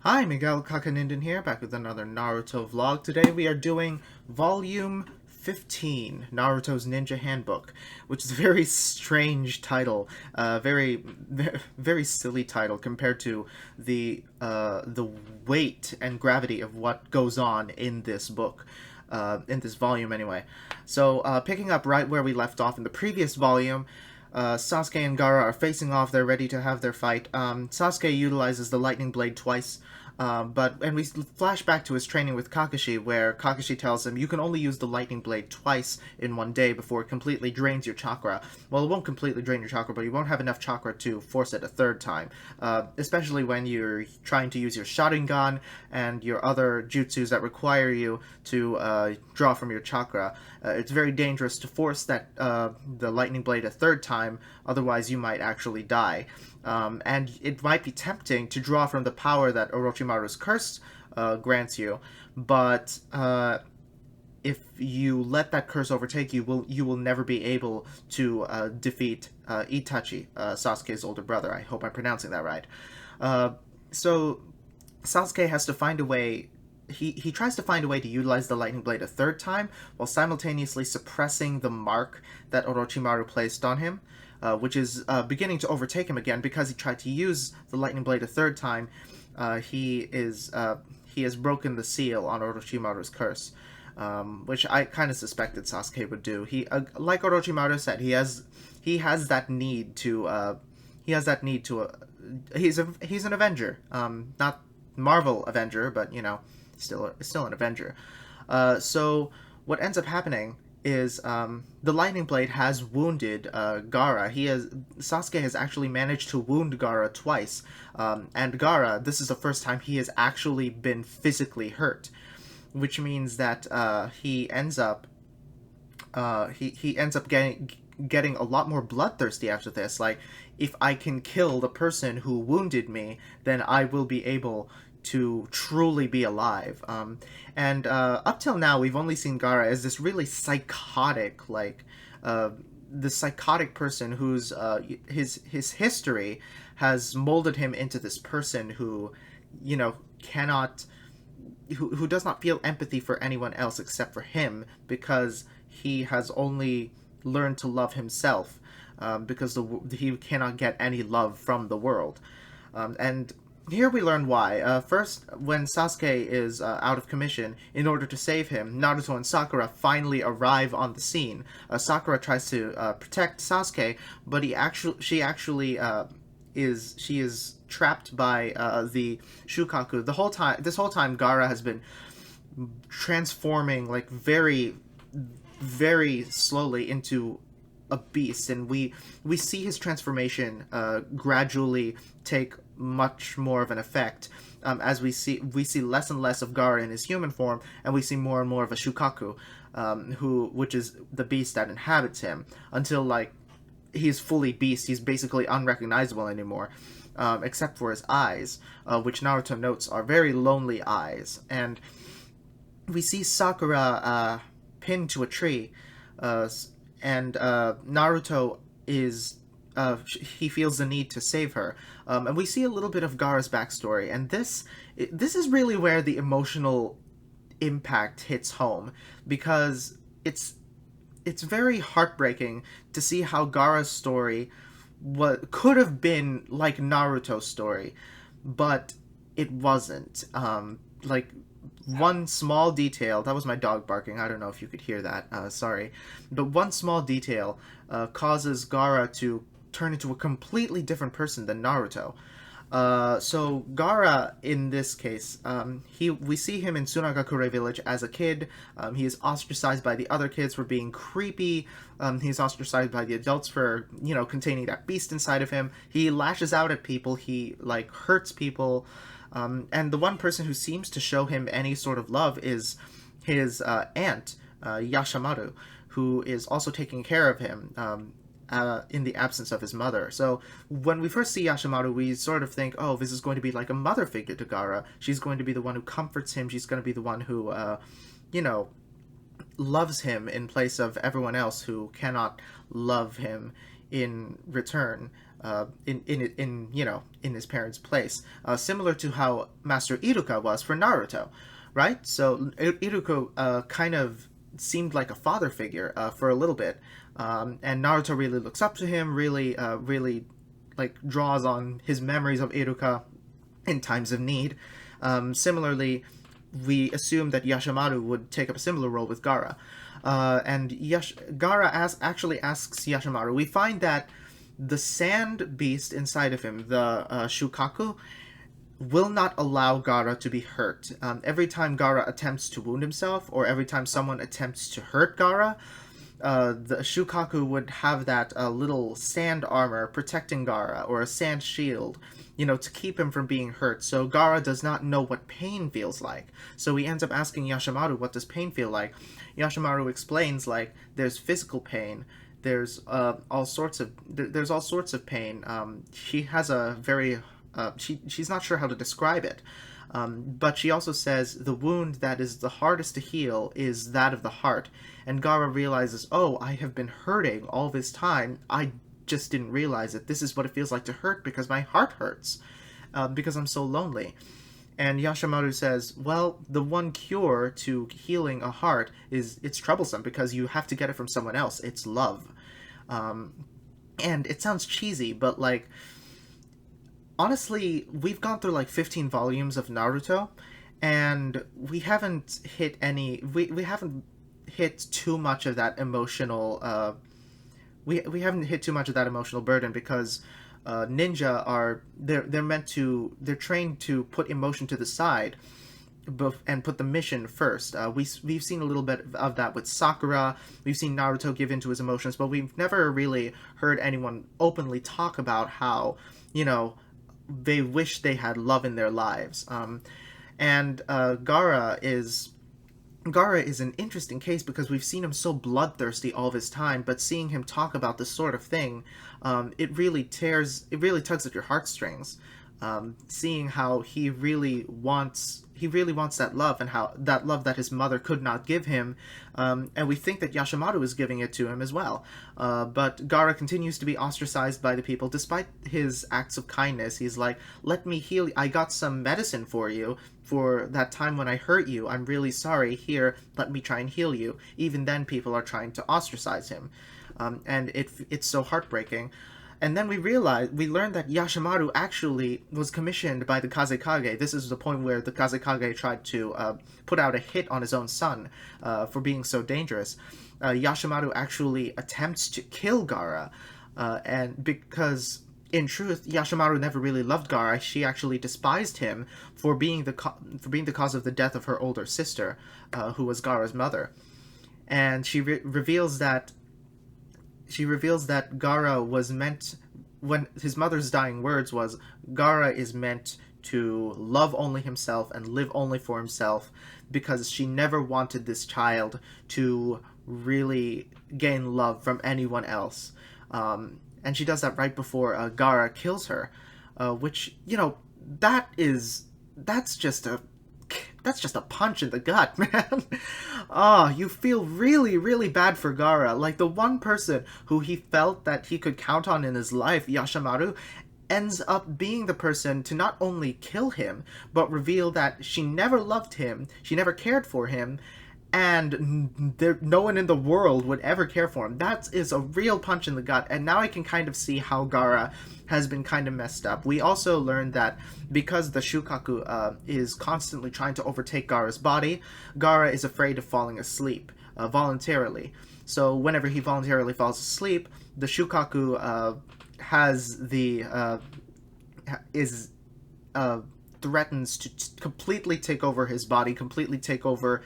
Hi, Miguel Kakaninden here, back with another Naruto vlog. Today we are doing Volume 15, Naruto's Ninja Handbook, which is a very strange title, very silly title compared to the weight and gravity of what goes on in this book, in this volume anyway. So, picking up right where we left off in the previous volume, Sasuke and Gaara are facing off. They're ready to have their fight. Sasuke utilizes the lightning blade twice, and we flash back to his training with Kakashi, where Kakashi tells him you can only use the lightning blade twice in one day before it completely drains your chakra. Well, it won't completely drain your chakra, but you won't have enough chakra to force it a third time, especially when you're trying to use your Sharingan and your other jutsus that require you to draw from your chakra. It's very dangerous to force the lightning blade a third time, otherwise you might actually die. And it might be tempting to draw from the power that Orochimaru's curse grants you, but if you let that curse overtake you, will never be able to defeat Itachi, Sasuke's older brother. I hope I'm pronouncing that right. So Sasuke has to find a way. He tries to find a way to utilize the lightning blade a third time while simultaneously suppressing the mark that Orochimaru placed on him, which is beginning to overtake him again because he tried to use the lightning blade a third time. He has broken the seal on Orochimaru's curse, which I kind of suspected Sasuke would do. Like Orochimaru said, he has that need to he's an Avenger, not Marvel Avenger, but still an Avenger. So what ends up happening is the lightning blade has wounded Gaara. Sasuke has actually managed to wound Gaara twice, and Gaara, this is the first time he has actually been physically hurt, which means that he ends up getting a lot more bloodthirsty after this. Like, if I can kill the person who wounded me, then I will be able to truly be alive. And up till now, we've only seen Gaara as this really psychotic, the psychotic person whose his history has molded him into this person who, cannot, who does not feel empathy for anyone else except for him, because he has only learned to love himself, because he cannot get any love from the world. And here we learn why. First, when Sasuke is out of commission, in order to save him, Naruto and Sakura finally arrive on the scene. Sakura tries to protect Sasuke, but she is trapped by the Shukaku. This whole time, Gaara has been transforming like very, very slowly into a beast, and we see his transformation gradually take much more of an effect, as we see less and less of Gaara in his human form, and we see more and more of a Shukaku, which is the beast that inhabits him, until like he's fully beast. He's basically unrecognizable anymore, except for his eyes, which Naruto notes are very lonely eyes. And we see Sakura pinned to a tree, and Naruto he feels the need to save her, and we see a little bit of Gaara's backstory, and this is really where the emotional impact hits home, because it's very heartbreaking to see how Gaara's story could have been like Naruto's story, but it wasn't. Like, one small detail, that was my dog barking, I don't know if you could hear that, sorry, but one small detail causes Gaara to turn into a completely different person than Naruto. So Gaara, in this case, we see him in Sunagakure village as a kid. He is ostracized by the other kids for being creepy. He's ostracized by the adults for, containing that beast inside of him. He lashes out at people. He, hurts people. And the one person who seems to show him any sort of love is his aunt, Yashamaru, who is also taking care of him, in the absence of his mother. So when we first see Yashamaru, we sort of think, oh, this is going to be like a mother figure to Gaara. She's going to be the one who comforts him. She's going to be the one who, loves him in place of everyone else who cannot love him in return, in his parents' place, similar to how Master Iruka was for Naruto, right? So Iruka kind of seemed like a father figure for a little bit, and Naruto really looks up to him, really like draws on his memories of Iruka in times of need. Similarly, we assume that Yashimaru would take up a similar role with Gaara. And Gaara actually asks Yashimaru. We find that the sand beast inside of him, the Shukaku, will not allow Gaara to be hurt. Every time Gaara attempts to wound himself, or every time someone attempts to hurt Gaara, the Shukaku would have that little sand armor protecting Gaara, or a sand shield, to keep him from being hurt. So Gaara does not know what pain feels like. So he ends up asking Yashimaru, what does pain feel like? Yashimaru explains, like, there's physical pain, there's all sorts of pain. She has a very she's not sure how to describe it. But she also says the wound that is the hardest to heal is that of the heart. And Gaara realizes, oh, I have been hurting all this time. I just didn't realize it. This is what it feels like to hurt because my heart hurts, because I'm so lonely. And Yashimaru says, well, the one cure to healing a heart is it's troublesome because you have to get it from someone else. It's love. And it sounds cheesy, but like, honestly, we've gone through like 15 volumes of Naruto, and we haven't hit we haven't hit too much of that emotional we haven't hit too much of that emotional burden, because ninja are they're trained to put emotion to the side and put the mission first. We've seen a little bit of that with Sakura. We've seen Naruto give into his emotions, but we've never really heard anyone openly talk about how, they wish they had love in their lives. And Gaara is an interesting case because we've seen him so bloodthirsty all this time, but seeing him talk about this sort of thing, it really tugs at your heartstrings. Seeing how he really wants that love, and how that love that his mother could not give him, and we think that Yashimaru is giving it to him as well. But Gaara continues to be ostracized by the people despite his acts of kindness. He's like, let me heal you. I got some medicine for you for that time when I hurt you. I'm really sorry. Here, let me try and heal you. Even then, people are trying to ostracize him. And it's so heartbreaking. And then we learned that Yashimaru actually was commissioned by the Kazekage. This is the point where the Kazekage tried to put out a hit on his own son for being so dangerous. Yashimaru actually attempts to kill Gaara, and because in truth, Yashimaru never really loved Gaara. She actually despised him for being the cause of the death of her older sister, who was Gaara's mother. And she reveals that Gaara was meant, when his mother's dying words was, Gaara is meant to love only himself and live only for himself, because she never wanted this child to really gain love from anyone else. And she does that right before Gaara kills her, which, that's just a punch in the gut, man. You feel really, really bad for Gaara. Like, the one person who he felt that he could count on in his life, Yashimaru, ends up being the person to not only kill him, but reveal that she never loved him, she never cared for him, and no one in the world would ever care for him. That is a real punch in the gut, and now I can kind of see how Gaara has been kind of messed up. We also learned that because the Shukaku is constantly trying to overtake Gaara's body, Gaara is afraid of falling asleep voluntarily. So whenever he voluntarily falls asleep, the Shukaku threatens to completely take over his body, completely take over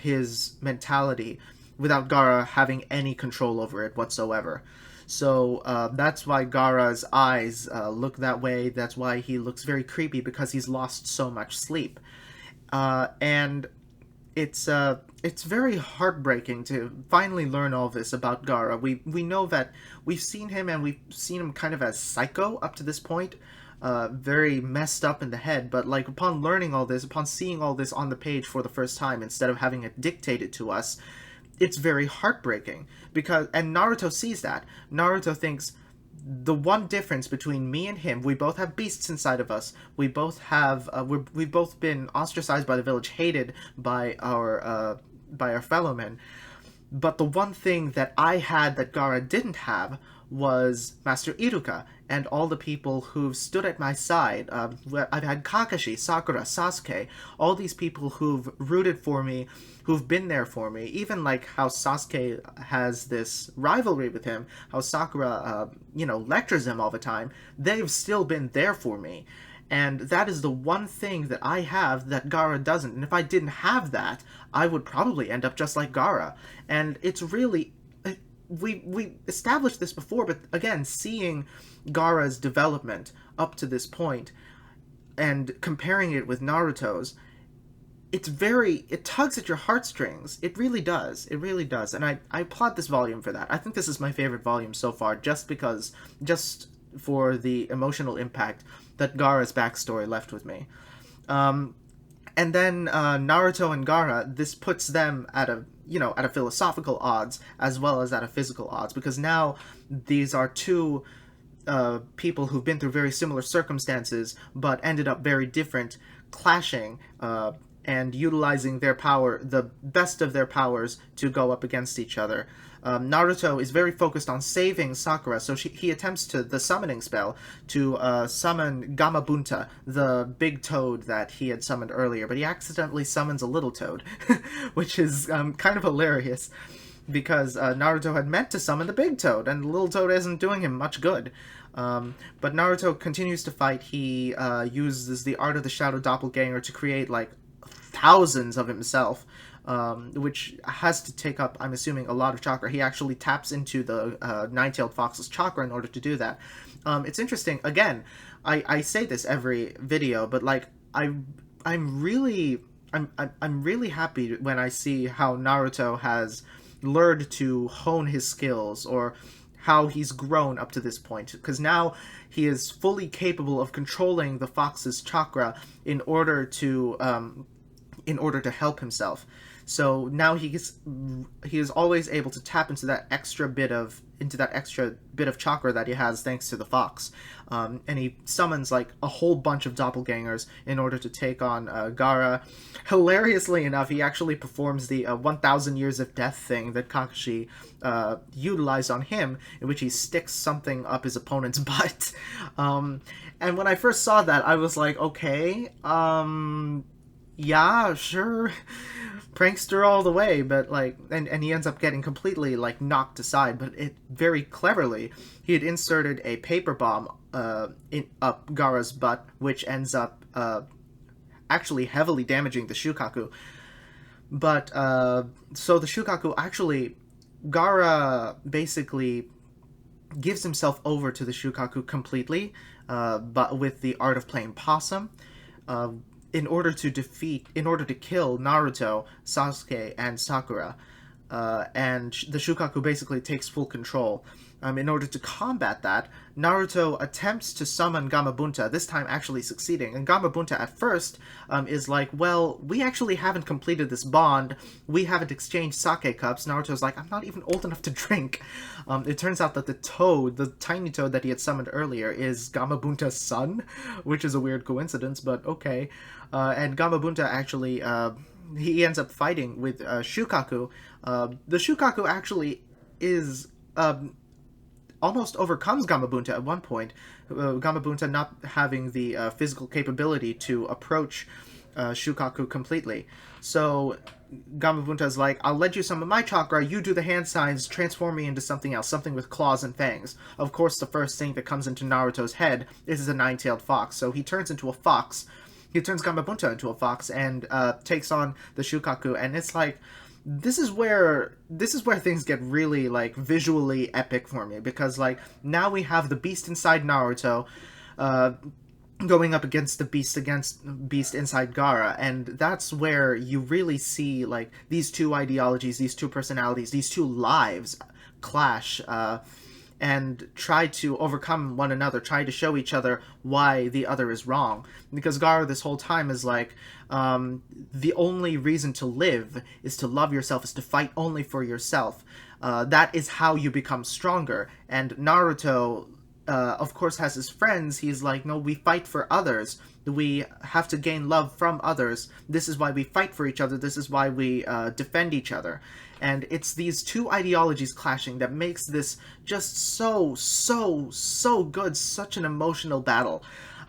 his mentality, without Gaara having any control over it whatsoever. So that's why Gaara's eyes look that way. That's why he looks very creepy, because he's lost so much sleep. And it's very heartbreaking to finally learn all this about Gaara. We know that we've seen him kind of as psycho up to this point, very messed up in the head, but like upon learning all this, upon seeing all this on the page for the first time, instead of having it dictated to us, it's very heartbreaking because, and Naruto sees that. Naruto thinks, the one difference between me and him, we both have beasts inside of us. We both have we've both been ostracized by the village, hated by our fellow men. But the one thing that I had that Gaara didn't have was Master Iruka and all the people who've stood at my side. I've had Kakashi, Sakura, Sasuke, all these people who've rooted for me, who've been there for me. Even like how Sasuke has this rivalry with him, how Sakura, lectures him all the time. They've still been there for me. And that is the one thing that I have that Gaara doesn't. And if I didn't have that, I would probably end up just like Gaara. And it's really... We established this before, but again, seeing Gaara's development up to this point and comparing it with Naruto's, it tugs at your heartstrings. It really does. It really does. And I applaud this volume for that. I think this is my favorite volume so far, just for the emotional impact that Gaara's backstory left with me. And then Naruto and Gaara, this puts them at a philosophical odds as well as at a physical odds, because now these are two people who've been through very similar circumstances but ended up very different, clashing and utilizing their power, the best of their powers, to go up against each other. Naruto is very focused on saving Sakura, so he attempts the summoning spell to summon Gamabunta, the big toad that he had summoned earlier, but he accidentally summons a little toad, which is kind of hilarious, because Naruto had meant to summon the big toad, and the little toad isn't doing him much good. But Naruto continues to fight. He uses the art of the Shadow Doppelganger to create, like, thousands of himself, which has to take up, I'm assuming, a lot of chakra. He actually taps into the nine-tailed fox's chakra in order to do that. It's interesting. Again, I say this every video, but like I'm really happy when I see how Naruto has learned to hone his skills, or how he's grown up to this point, because now he is fully capable of controlling the fox's chakra in order to help himself. So now he is always able to tap into that extra bit of chakra that he has thanks to the fox, and he summons like a whole bunch of doppelgangers in order to take on Gaara. Hilariously enough, he actually performs the 1,000 years of death thing that Kakashi utilized on him, in which he sticks something up his opponent's butt. And when I first saw that, I was like, okay, yeah, sure, prankster all the way, but like, and he ends up getting completely like knocked aside, but it very cleverly, he had inserted a paper bomb up Gaara's butt, which ends up actually heavily damaging the Shukaku. But so the Shukaku, actually, Gaara basically gives himself over to the Shukaku completely, but with the art of playing possum, in order to kill Naruto, Sasuke, and Sakura. And the Shukaku basically takes full control. In order to combat that, Naruto attempts to summon Gamabunta, this time actually succeeding. And Gamabunta at first is like, well, we actually haven't completed this bond. We haven't exchanged sake cups. Naruto's like, I'm not even old enough to drink. It turns out that the tiny toad that he had summoned earlier, is Gamabunta's son, which is a weird coincidence, but okay. And Gamabunta actually, he ends up fighting with Shukaku. The Shukaku actually is... almost overcomes Gamabunta at one point, Gamabunta not having the physical capability to approach Shukaku completely. So Gamabunta's like, I'll let you summon my chakra, you do the hand signs, transform me into something else, something with claws and fangs. Of course, the first thing that comes into Naruto's head is a nine-tailed fox, so he turns into a fox. He turns Gamabunta into a fox and takes on the Shukaku, and it's like, this is where things get really, like, visually epic for me, because, like, now we have the beast inside Naruto going up against the beast inside Gaara, and that's where you really see, like, these two ideologies, these two personalities, these two lives clash and try to overcome one another, try to show each other why the other is wrong. Because Gaara this whole time is like, the only reason to live is to love yourself, is to fight only for yourself. That is how you become stronger. And Naruto, of course, has his friends. He's like, no, we fight for others. We have to gain love from others. This is why we fight for each other. This is why we defend each other. And it's these two ideologies clashing that makes this just so good, such an emotional battle.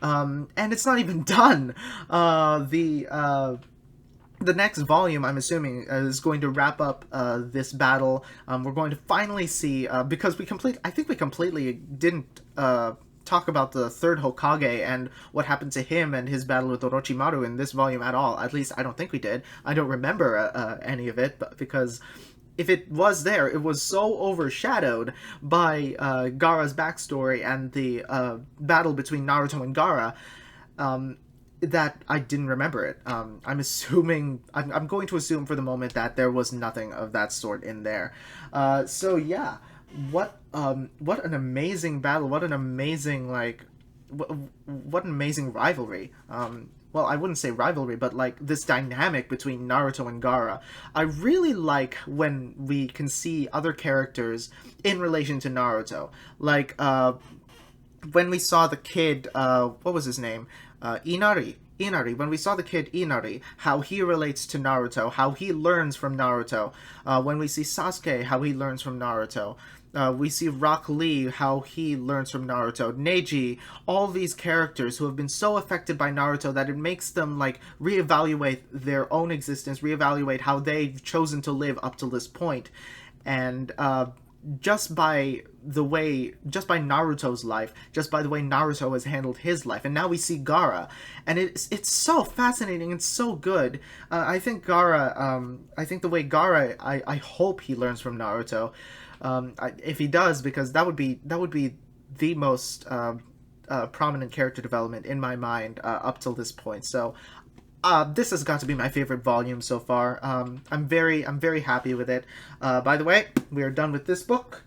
And it's not even done. The next volume, I'm assuming, is going to wrap up this battle. We're going to finally see, because I think we completely didn't talk about the third Hokage and what happened to him and his battle with Orochimaru in this volume at all. At least I don't think we did. I don't remember any of it, but because if it was there, it was so overshadowed by Gaara's backstory and the battle between Naruto and Gaara, that I didn't remember it. I'm going to assume for the moment that there was nothing of that sort in there. So yeah, what an amazing battle! What an amazing what an amazing rivalry. Well, I wouldn't say rivalry, but like this dynamic between Naruto and Gaara. I really like when we can see other characters in relation to Naruto. Like when we saw the kid, what was his name? Inari. When we saw the kid Inari, how he relates to Naruto, how he learns from Naruto. When we see Sasuke, how he learns from Naruto. We see Rock Lee, how he learns from Naruto. Neji, all these characters who have been so affected by Naruto that it makes them like reevaluate their own existence, reevaluate how they've chosen to live up to this point. And just by Naruto's life, just by the way Naruto has handled his life, and now we see Gaara, and it's so fascinating and so good. I think Gaara, I think the way Gaara, I hope he learns from Naruto, if he does, because that would be the most prominent character development in my mind up till this point. So this has got to be my favorite volume so far. I'm very happy with it. By the way, we are done with this book,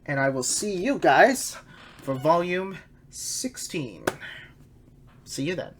and I will see you guys for volume 16. See you then.